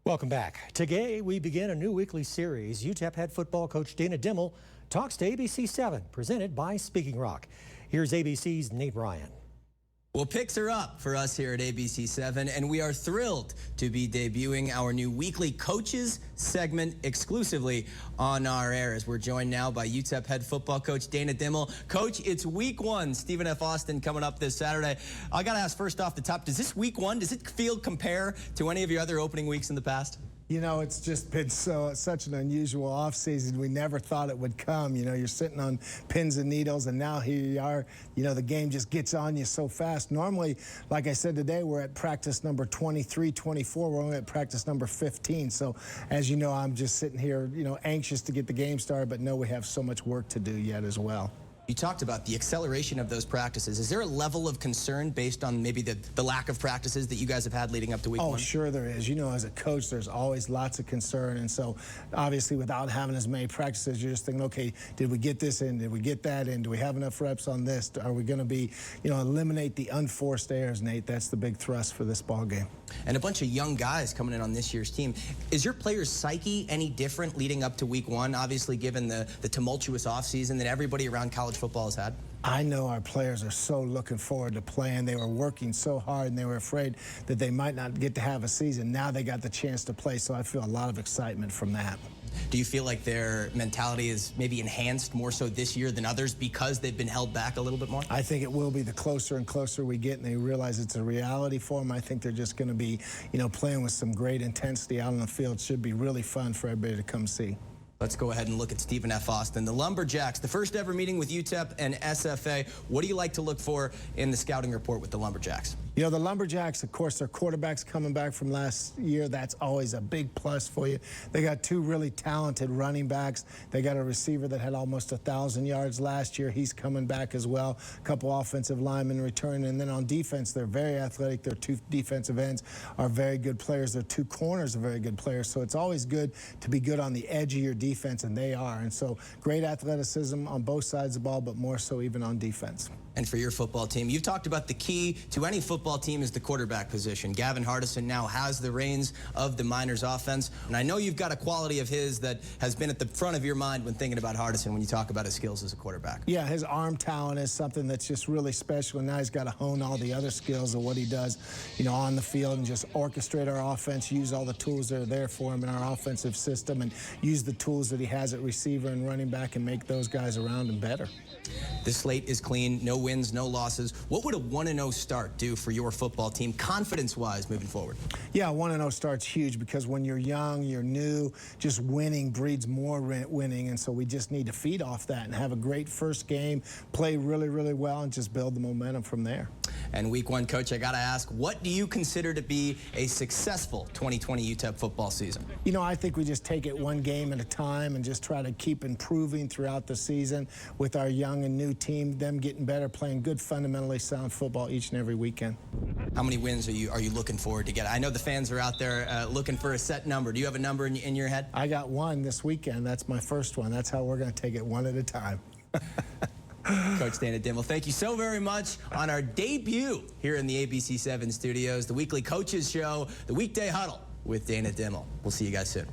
Welcome back. Today we begin a new weekly series. UTEP head football coach Dana Dimel talks to ABC 7, presented by Speaking Rock. Here's ABC's Nate Ryan. Well, picks are up for us here at ABC 7, and we are thrilled to be debuting our new weekly coaches segment exclusively on our air, as we're joined now by UTEP head football coach Dana Dimel. Coach, it's week one. Stephen F. Austin coming up this Saturday. I got to ask first off the top, does this week one, does it compare to any of your other opening weeks in the past? You know, it's just been such an unusual offseason. We never thought it would come. You know, you're sitting on pins and needles, and now here you are. You know, the game just gets on you so fast. Normally, like I said today, we're at practice number 23, 24. We're only at practice number 15. So, as you know, I'm just sitting here, you know, anxious to get the game started, but know we have so much work to do yet as well. You talked about the acceleration of those practices. Is there a level of concern based on maybe the lack of practices that you guys have had leading up to week one? Oh, sure there is. You know, as a coach, there's always lots of concern. And so, obviously, without having as many practices, you're just thinking, okay, did we get this in? Did we get that in? Do we have enough reps on this? Are we going to be, you know, eliminate the unforced errors, Nate? That's the big thrust for this ball game. And a bunch of young guys coming in on this year's team. Is your players' psyche any different leading up to week one, obviously given the tumultuous offseason that everybody around college football has had? I know our players are so looking forward to playing. They were working so hard, and they were afraid that they might not get to have a season. Now they got the chance to play, so I feel a lot of excitement from that. Do you feel like their mentality is maybe enhanced more so this year than others because they've been held back a little bit more? I think it will be. The closer and closer we get and they realize it's a reality for them, I think they're just going to be, you know, playing with some great intensity out on the field. It should be really fun for everybody to come see. Let's go ahead and look at Stephen F. Austin. The Lumberjacks, the first ever meeting with UTEP and SFA. What do you like to look for in the scouting report with the Lumberjacks? You know, the Lumberjacks, of course, their quarterback's coming back from last year. That's always a big plus for you. They got two really talented running backs. They got a receiver that had almost 1,000 yards last year. He's coming back as well. A couple offensive linemen returning. And then on defense, they're very athletic. Their two defensive ends are very good players. Their two corners are very good players. So it's always good to be good on the edge of your defense, and they are. And so great athleticism on both sides of the ball, but more so even on defense. And for your football team, you've talked about the key to any football team is the quarterback position. Gavin Hardison now has the reins of the Miners offense. And I know you've got a quality of his that has been at the front of your mind when thinking about Hardison when you talk about his skills as a quarterback. Yeah, his arm talent is something that's just really special. And now he's got to hone all the other skills of what he does, you know, on the field and just orchestrate our offense, use all the tools that are there for him in our offensive system, and use the tools that he has at receiver and running back and make those guys around him better. This slate is clean, no wins, no losses. What would a 1-0 start do for your football team, confidence-wise, moving forward? Yeah, 1-0 start's huge because when you're young, you're new, just winning breeds more winning, and so we just need to feed off that and have a great first game, play really, really well, and just build the momentum from there. And week one, Coach, I got to ask, what do you consider to be a successful 2020 UTEP football season? You know, I think we just take it one game at a time and just try to keep improving throughout the season with our young and new team, them getting better, playing good, fundamentally sound football each and every weekend. How many wins are you looking forward to get? I know the fans are out there looking for a set number. Do you have a number in your head? I got one this weekend. That's my first one. That's how we're going to take it one at a time. Coach Dana Dimel, thank you so very much on our debut here in the ABC 7 studios, the weekly coaches show, the weekday huddle with Dana Dimel. We'll see you guys soon.